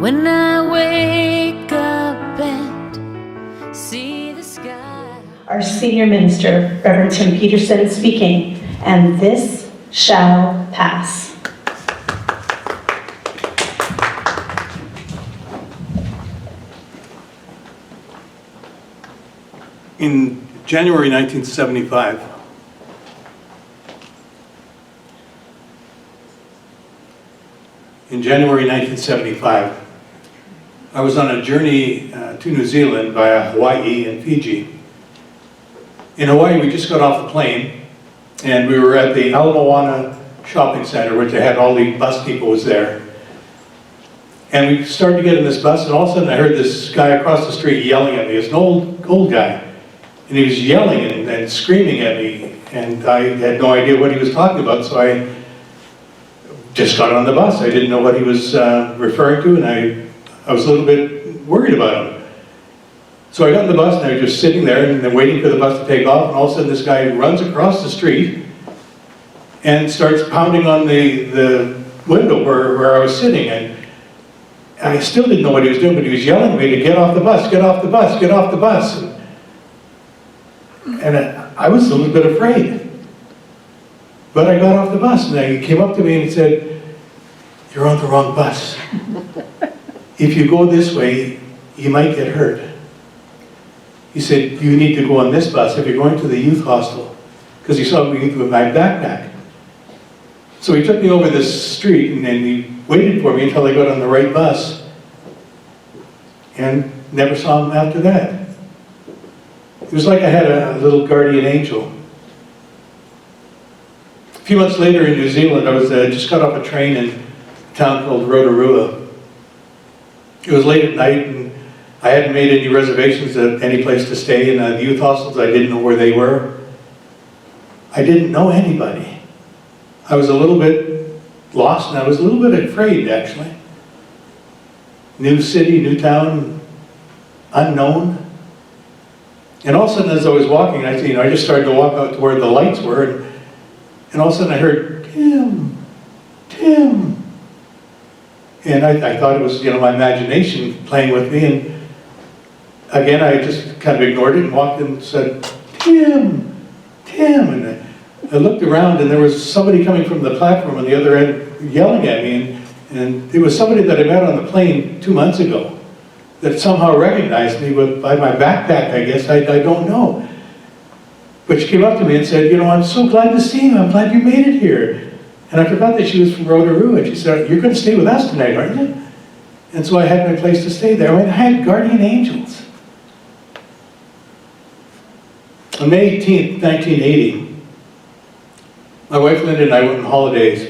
when I wake up and see the sky. Our Senior Minister, Reverend Tim Peterson, speaking, and this shall pass. In January 1975, I was on a journey to New Zealand via Hawaii and Fiji. In Hawaii, we just got off the plane, and we were at the Ala Moana shopping center, which they had all the bus people was there. And we started to get in this bus, and all of a sudden I heard this guy across the street yelling at me. It's an old guy. And he was yelling and screaming at me, and I had no idea what he was talking about, so I just got on the bus. I didn't know what he was referring to, and I was a little bit worried about him. So I got on the bus, and I was just sitting there and then waiting for the bus to take off, and all of a sudden this guy runs across the street and starts pounding on the window where I was sitting, and I still didn't know what he was doing, but he was yelling at me to get off the bus, get off the bus, get off the bus. And I was a little bit afraid. But I got off the bus, and he came up to me and he said, "You're on the wrong bus. If you go this way, you might get hurt." He said, "You need to go on this bus if you're going to the youth hostel," because he saw me with my backpack. So he took me over this street, and then he waited for me until I got on the right bus, and never saw him after that. It was like I had a little guardian angel. A few months later in New Zealand, I was just got off a train in a town called Rotorua. It was late at night, and I hadn't made any reservations at any place to stay in the youth hostels. I didn't know where they were. I didn't know anybody. I was a little bit lost, and I was a little bit afraid, actually. New city, new town, unknown. And all of a sudden, as I was walking, I just started to walk out to where the lights were, and all of a sudden I heard, "Tim, Tim." And I thought it was, my imagination playing with me, and again, I just kind of ignored it and walked in and said, "Tim, Tim." And I looked around, and there was somebody coming from the platform on the other end yelling at me, and it was somebody that I met on the plane 2 months ago that somehow recognized me by my backpack, I guess. I don't know. But she came up to me and said, "I'm so glad to see you. I'm glad you made it here." And I forgot that she was from Rotorua, and she said, "You're going to stay with us tonight, aren't you?" And so I had my place to stay there. I had guardian angels. On May 18th, 1980, my wife Linda and I went on holidays.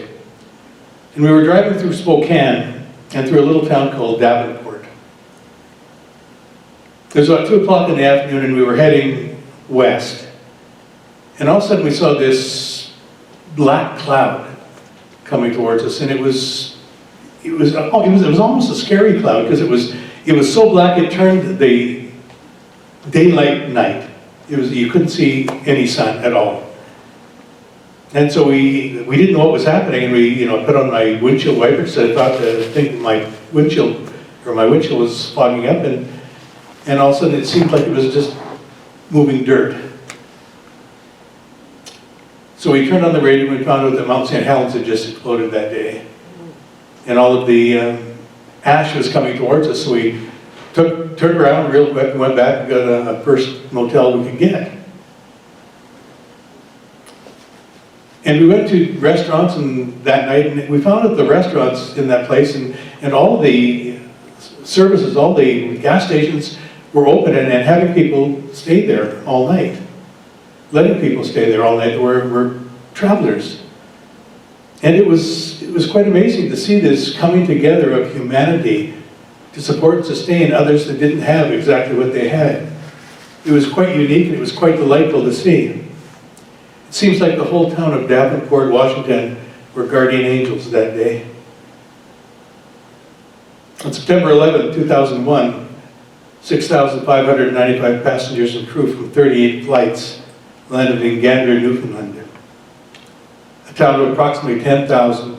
And we were driving through Spokane and through a little town called Davenport. It was about 2 o'clock in the afternoon, and we were heading west. And all of a sudden we saw this black cloud coming towards us, and it was almost a scary cloud, because it was so black it turned the daylight night. You couldn't see any sun at all. And so we didn't know what was happening, and we put on my windshield wipers. I thought my windshield was fogging up, and all of a sudden it seemed like it was just moving dirt. So we turned on the radio, and we found out that Mount St. Helens had just exploded that day. And all of the ash was coming towards us, so we turned around real quick and went back and got a first motel we could get. And we went to restaurants that night, and we found that the restaurants in that place and all the services, all the gas stations were open and having people stay there all night. Letting people stay there all night were travelers. And it was quite amazing to see this coming together of humanity to support and sustain others that didn't have exactly what they had. It was quite unique, and it was quite delightful to see. It seems like the whole town of Davenport, Washington, were guardian angels that day. On September 11, 2001, 6,595 passengers and crew from 38 flights landed in Gander, Newfoundland. A town of approximately 10,000.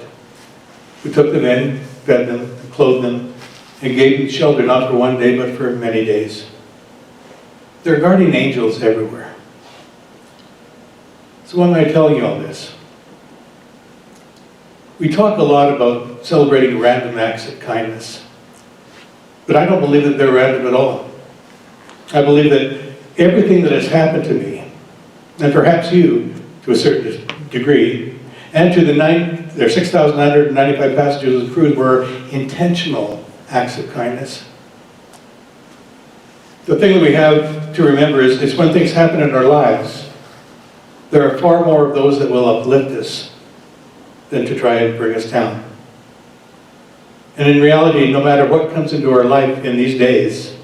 We took them in, fed them, clothed them, and gave them shelter not for one day, but for many days. There are guardian angels everywhere. So why am I telling you all this? We talk a lot about celebrating random acts of kindness, but I don't believe that they're random at all. I believe that everything that has happened to me, and perhaps you to a certain degree, and to the 6,995 passengers of the cruise, were intentional acts of kindness. The thing that we have to remember is when things happen in our lives, there are far more of those that will uplift us than to try and bring us down. And in reality, no matter what comes into our life in these days,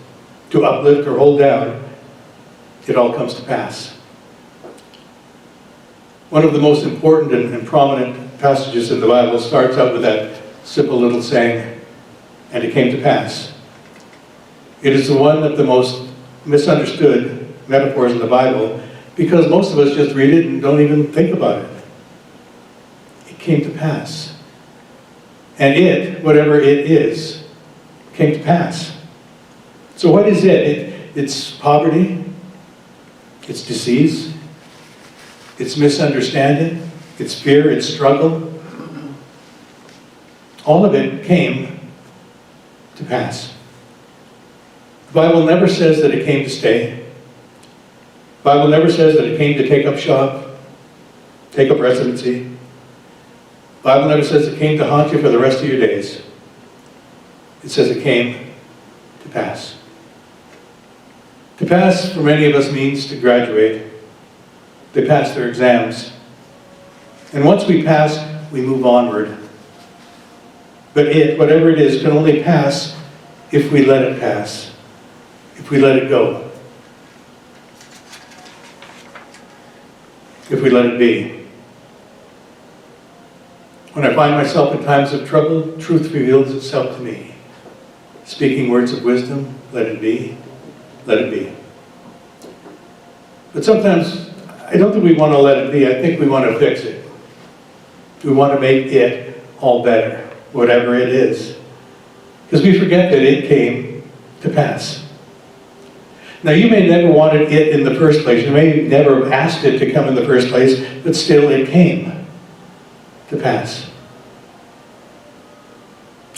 to uplift or hold down, it all comes to pass. One of the most important and prominent passages in the Bible starts out with that simple little saying, "And it came to pass." It is the one of the most misunderstood metaphors in the Bible because most of us just read it and don't even think about it. It came to pass. And it, whatever it is, came to pass. So what is it? It's poverty, it's disease, it's misunderstanding, it's fear, it's struggle. All of it came to pass. The Bible never says that it came to stay. The Bible never says that it came to take up shop, take up residency. The Bible never says it came to haunt you for the rest of your days. It says it came to pass. To pass, for many of us, means to graduate. They pass their exams. And once we pass, we move onward. But it, whatever it is, can only pass if we let it pass, if we let it go, if we let it be. When I find myself in times of trouble, truth reveals itself to me. Speaking words of wisdom, let it be, let it be. But sometimes, I don't think we want to let it be, I think we want to fix it. We want to make it all better, whatever it is. Because we forget that it came to pass. Now, you may never wanted it in the first place. You may never have asked it to come in the first place, but still it came to pass.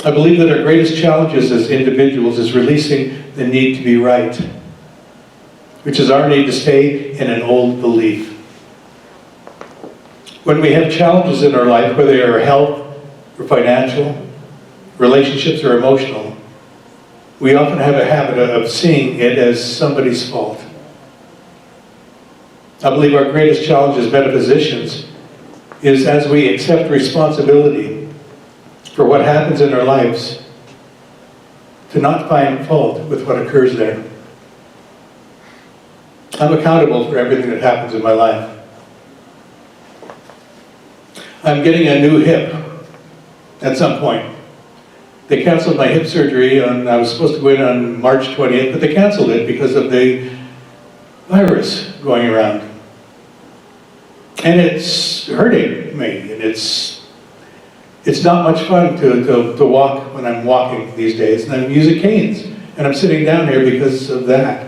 I believe that our greatest challenges as individuals is releasing the need to be right, which is our need to stay in an old belief. When we have challenges in our life, whether they are health or financial, relationships or emotional, we often have a habit of seeing it as somebody's fault. I believe our greatest challenge as metaphysicians is as we accept responsibility for what happens in our lives, to not find fault with what occurs there. I'm accountable for everything that happens in my life. I'm getting a new hip at some point. They canceled my hip surgery I was supposed to go in on March 20th, but they canceled it because of the virus going around. And it's hurting me, and it's not much fun to walk when I'm walking these days, and I'm using canes, and I'm sitting down here because of that.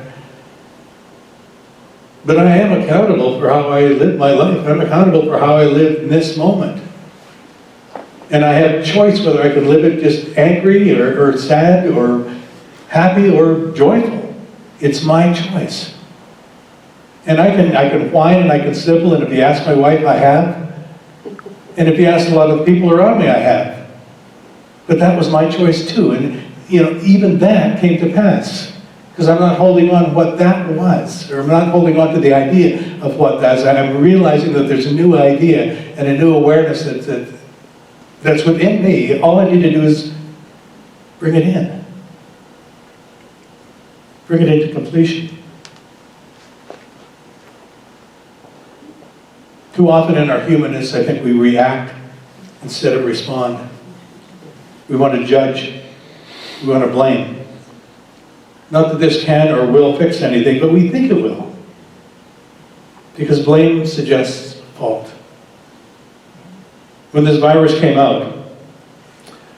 But I am accountable for how I live my life. I'm accountable for how I live in this moment. And I have a choice whether I can live it just angry or sad or happy or joyful. It's my choice. And I can whine and I can snivel, and if you ask my wife, I have. And if you ask a lot of people around me, I have. But that was my choice too. And even that came to pass. Because I'm not holding on to what that was, or I'm not holding on to the idea of what that is. I'm realizing that there's a new idea and a new awareness that's within me. All I need to do is bring it in. Bring it into completion. Too often in our humanness, I think we react instead of respond. We want to judge. We want to blame. Not that this can or will fix anything, but we think it will. Because blame suggests fault. When this virus came out,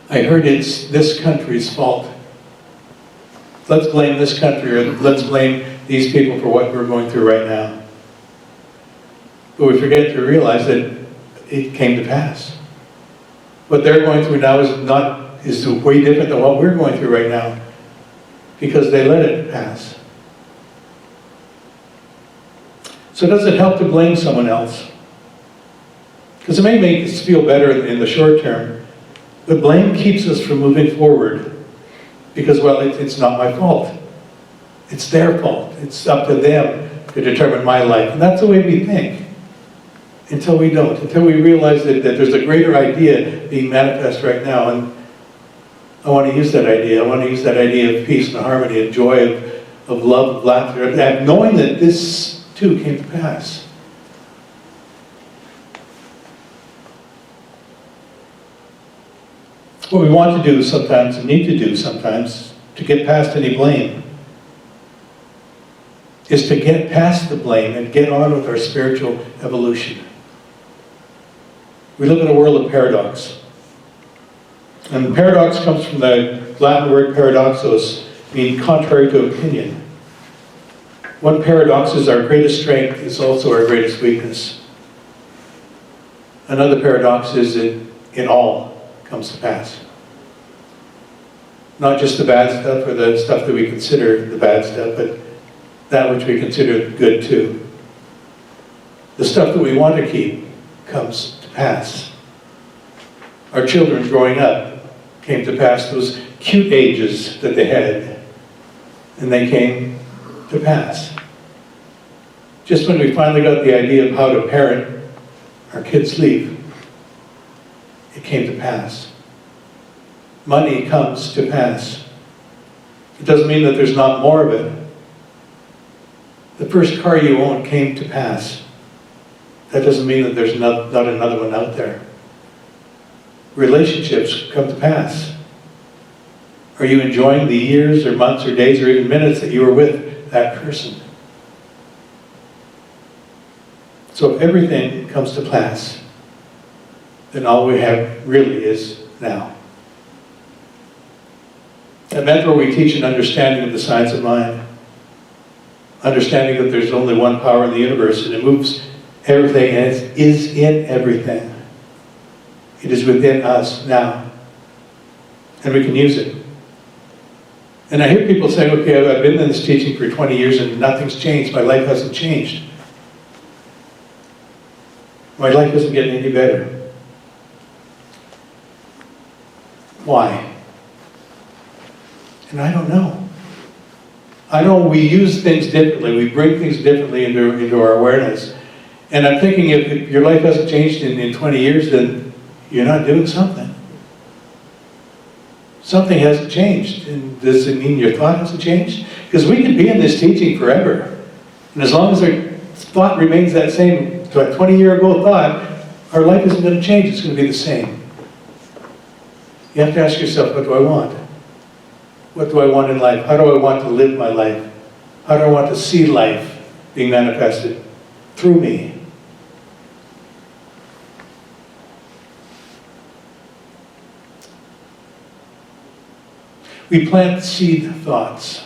I heard it's this country's fault let's blame this country, or let's blame these people for what we're going through right now. But we forget to realize that it came to pass. What they're going through now is way different than what we're going through right now, because they let it pass. So does it help to blame someone else? Because it may make us feel better in the short term, but blame keeps us from moving forward. Because, well, it's not my fault. It's their fault. It's up to them to determine my life. And that's the way we think. Until we don't. Until we realize that there's a greater idea being manifest right now. And I want to use that idea. I want to use that idea of peace and harmony and joy, of love, of laughter, and knowing that this too came to pass. What we want to do sometimes, and need to do sometimes, to get past any blame, is to get past the blame and get on with our spiritual evolution. We live in a world of paradox. And paradox comes from the Latin word paradoxos, meaning contrary to opinion. One paradox is our greatest strength, is also our greatest weakness. Another paradox is that in all comes to pass. Not just the bad stuff or the stuff that we consider the bad stuff, but that which we consider good too. The stuff that we want to keep comes to pass. Our children growing up came to pass, those cute ages that they had, and they came to pass. Just when we finally got the idea of how to parent our kids leave, it came to pass. Money comes to pass. It doesn't mean that there's not more of it. The first car you own came to pass. That doesn't mean that there's not another one out there. Relationships come to pass. Are you enjoying the years or months or days or even minutes that you were with that person? So if everything comes to pass, then all we have really is now. At Metro, we teach an understanding of the science of mind. Understanding that there's only one power in the universe, and it moves everything, and it is in everything. It is within us now, and we can use it. And I hear people say, okay, I've been in this teaching for 20 years and nothing's changed. My life hasn't changed. My life isn't getting any better. Why? And I don't know. I know we use things differently. We bring things differently into our awareness. And I'm thinking if your life hasn't changed in 20 years, then you're not doing something. Something hasn't changed. And does it mean your thought hasn't changed? Because we could be in this teaching forever. And as long as our thought remains that same 20-year-ago thought, our life isn't going to change. It's going to be the same. You have to ask yourself, what do I want? What do I want in life? How do I want to live my life? How do I want to see life being manifested through me? We plant seed thoughts.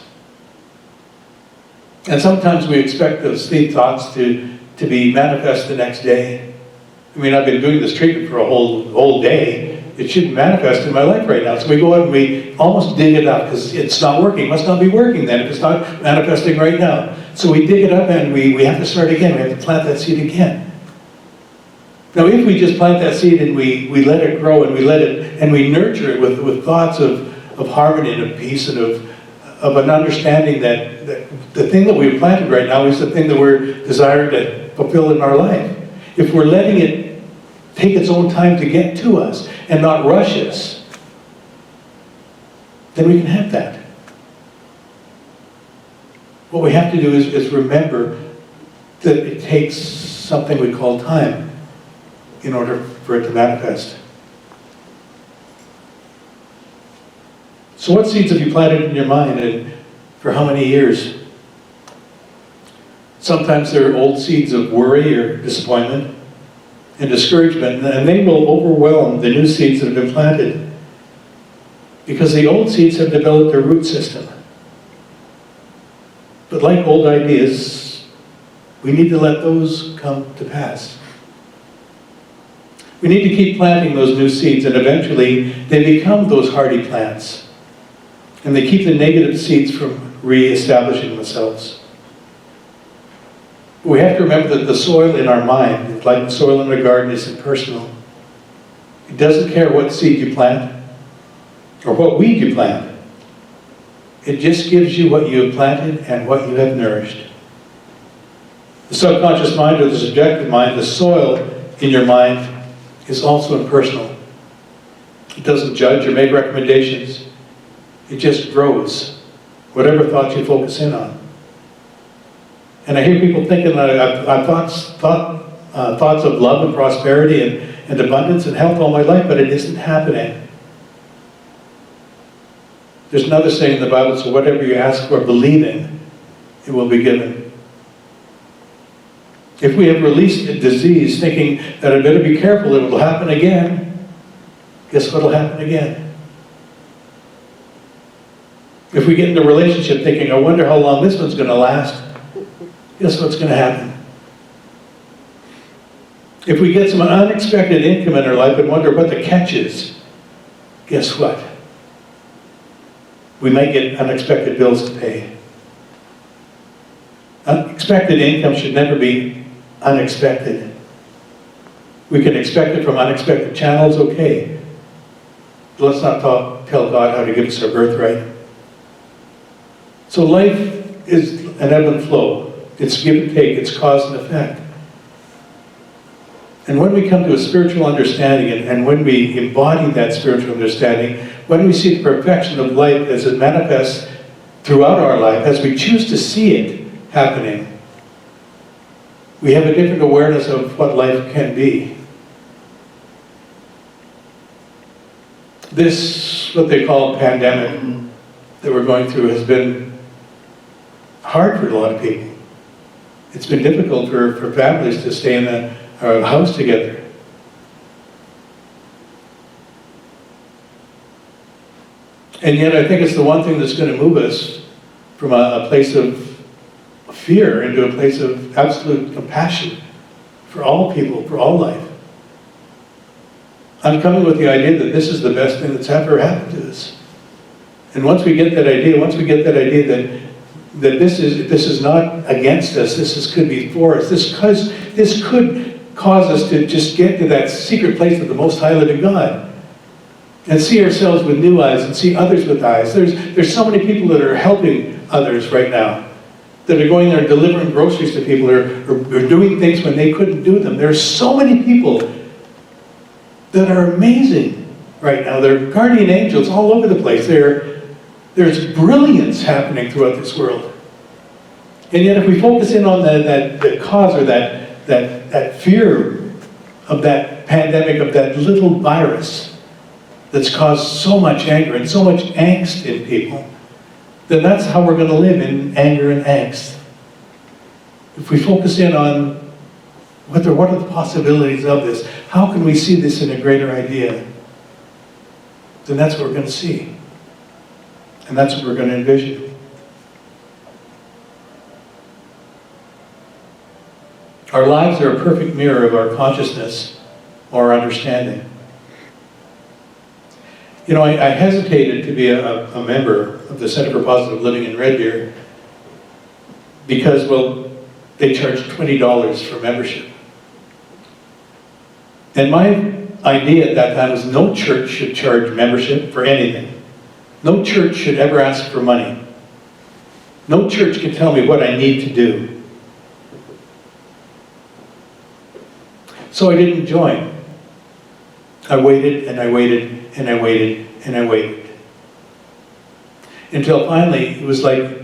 And sometimes we expect those seed thoughts to be manifest the next day. I mean, I've been doing this treatment for a whole day. It shouldn't manifest in my life right now. So we go out and we almost dig it up because it's not working. It must not be working then if it's not manifesting right now. So we dig it up and we have to start again. We have to plant that seed again. Now if we just plant that seed and we let it grow and we nurture it with thoughts of harmony and of peace and of an understanding that the thing that we've planted right now is the thing that we're desiring to fulfill in our life. If we're letting it take its own time to get to us and not rush us, then we can have that. What we have to do is remember that it takes something we call time in order for it to manifest. So what seeds have you planted in your mind and for how many years? Sometimes they're old seeds of worry or disappointment and discouragement, and they will overwhelm the new seeds that have been planted because the old seeds have developed their root system. But like old ideas, we need to let those come to pass. We need to keep planting those new seeds, and eventually they become those hardy plants. And they keep the negative seeds from re-establishing themselves. We have to remember that the soil in our mind, like the soil in a garden, is impersonal. It doesn't care what seed you plant or what weed you plant. It just gives you what you have planted and what you have nourished. The subconscious mind or the subjective mind, the soil in your mind, is also impersonal. It doesn't judge or make recommendations. It just grows, whatever thoughts you focus in on. And I hear people thinking that I've thoughts of love and prosperity and abundance and health all my life, but it isn't happening. There's another saying in the Bible, so whatever you ask for believing, it will be given. If we have released a disease thinking that I better be careful, it will happen again, guess what will happen again? If we get into a relationship thinking, I wonder how long this one's going to last, guess what's going to happen? If we get some unexpected income in our life and wonder what the catch is, guess what? We might get unexpected bills to pay. Unexpected income should never be unexpected. We can expect it from unexpected channels, okay. But let's not tell God how to give us our birthright. So life is an ebb and flow. It's give and take, it's cause and effect. And when we come to a spiritual understanding, and when we embody that spiritual understanding, when we see the perfection of life as it manifests throughout our life, as we choose to see it happening, we have a different awareness of what life can be. This, what they call pandemic that we're going through, has been hard for a lot of people. It's been difficult for families to stay in a house together. And yet I think it's the one thing that's going to move us from a place of fear into a place of absolute compassion for all people, for all life. I'm coming with the idea that this is the best thing that's ever happened to us. And once we get that idea that this is not against us, could be for us, this could cause us to just get to that secret place of the Most High Living God and see ourselves with new eyes and see others with eyes. There's so many people that are helping others right now, that are going there delivering groceries to people, or doing things when they couldn't do them. There's so many people that are amazing right now. They're guardian angels all over the place. There's brilliance happening throughout this world. And yet if we focus in on the cause, or that fear of that pandemic, of that little virus that's caused so much anger and so much angst in people, then that's how we're going to live, in anger and angst. If we focus in on what are the possibilities of this, how can we see this in a greater idea, then that's what we're going to see. And that's what we're going to envision. Our lives are a perfect mirror of our consciousness or our understanding. You know, I hesitated to be a member of the Center for Positive Living in Red Deer because, well, they charge $20 for membership. And my idea at that time was no church should charge membership for anything. No church should ever ask for money. No church can tell me what I need to do. So I didn't join. I waited and I waited and I waited and I waited. Until finally it was like,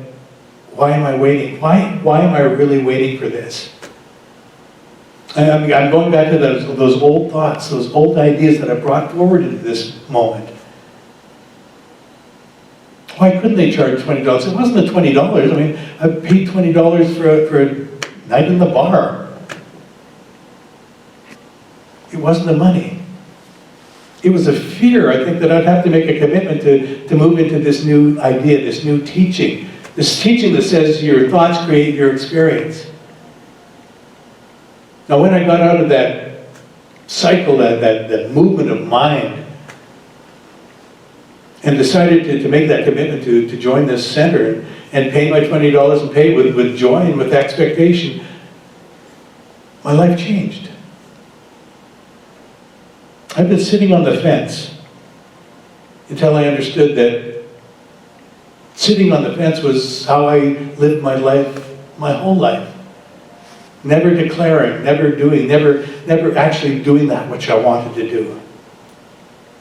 why am I waiting? Why am I really waiting for this? I'm going back to those old thoughts, those old ideas that I brought forward into this moment. Why couldn't they charge $20? It wasn't the $20. I mean, I paid $20 for a night in the bar. It wasn't the money. It was a fear, I think, that I'd have to make a commitment to move into this new idea, this new teaching, This teaching that says your thoughts create your experience. Now when I got out of that cycle, that movement of mind, and decided to make that commitment to join this center and pay my $20 and pay with joy and with expectation, my life changed. I've been sitting on the fence until I understood that sitting on the fence was how I lived my life, my whole life. Never declaring, never doing, never actually doing that which I wanted to do.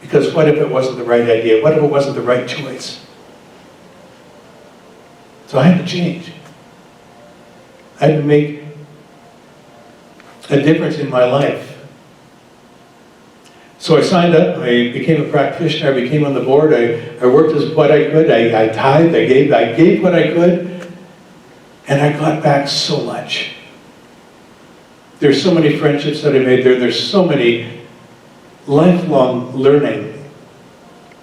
Because what if it wasn't the right idea? What if it wasn't the right choice? So I had to change. I had to make a difference in my life. So I signed up, I became a practitioner, I became on the board, I worked as what I could, I tithed, I gave what I could, and I got back so much. There's so many friendships that I made there, there's so many lifelong learning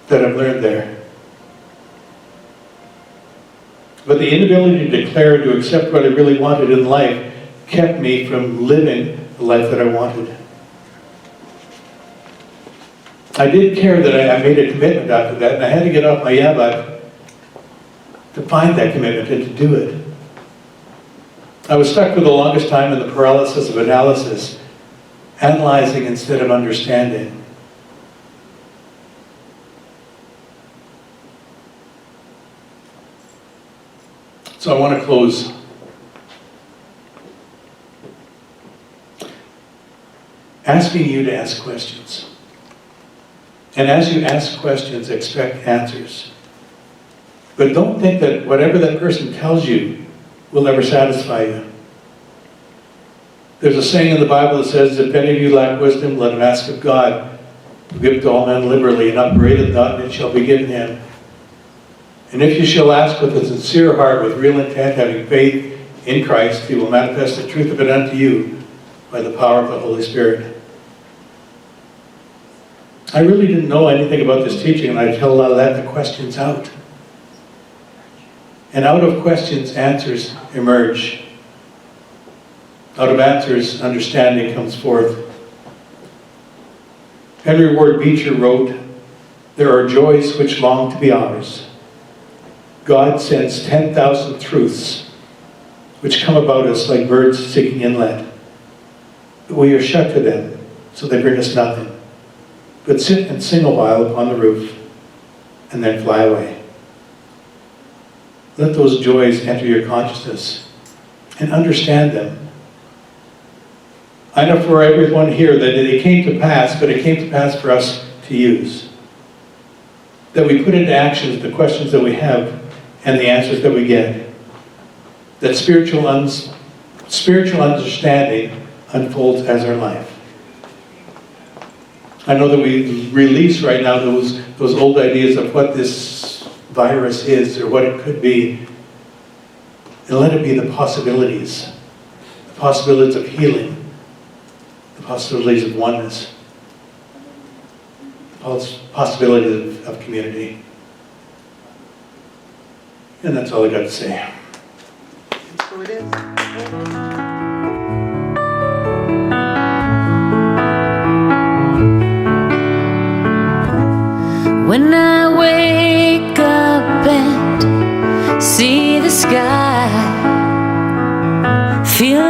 that I've learned there. But the inability to declare, to accept what I really wanted in life, kept me from living the life that I wanted. I did care that I made a commitment after that, and I had to get off my yabat to find that commitment and to do it. I was stuck for the longest time in the paralysis of analysis, analyzing instead of understanding. So I want to close. Asking you to ask questions. And as you ask questions, expect answers. But don't think that whatever that person tells you will ever satisfy you. There's a saying in the Bible that says, if any of you lack wisdom, let him ask of God, who giveth to all men liberally, and upbraideth not, and it shall be given him. And if you shall ask with a sincere heart, with real intent, having faith in Christ, he will manifest the truth of it unto you by the power of the Holy Spirit. I really didn't know anything about this teaching, and I let the questions out. And out of questions, answers emerge. Out of answers, understanding comes forth. Henry Ward Beecher wrote, "There are joys which long to be ours. God sends 10,000 truths which come about us like birds seeking inlet. But we are shut to them, so they bring us nothing. But sit and sing a while upon the roof, and then fly away." Let those joys enter your consciousness and understand them. I know for everyone here that it came to pass, but it came to pass for us to use. That we put into action the questions that we have and the answers that we get. That spiritual understanding unfolds as our life. I know that we release right now those old ideas of what this virus is or what it could be, and let it be the possibilities of healing, the possibilities of oneness, the possibilities of community. And that's all I got to say. So it is. When I wake up and see the sky, feel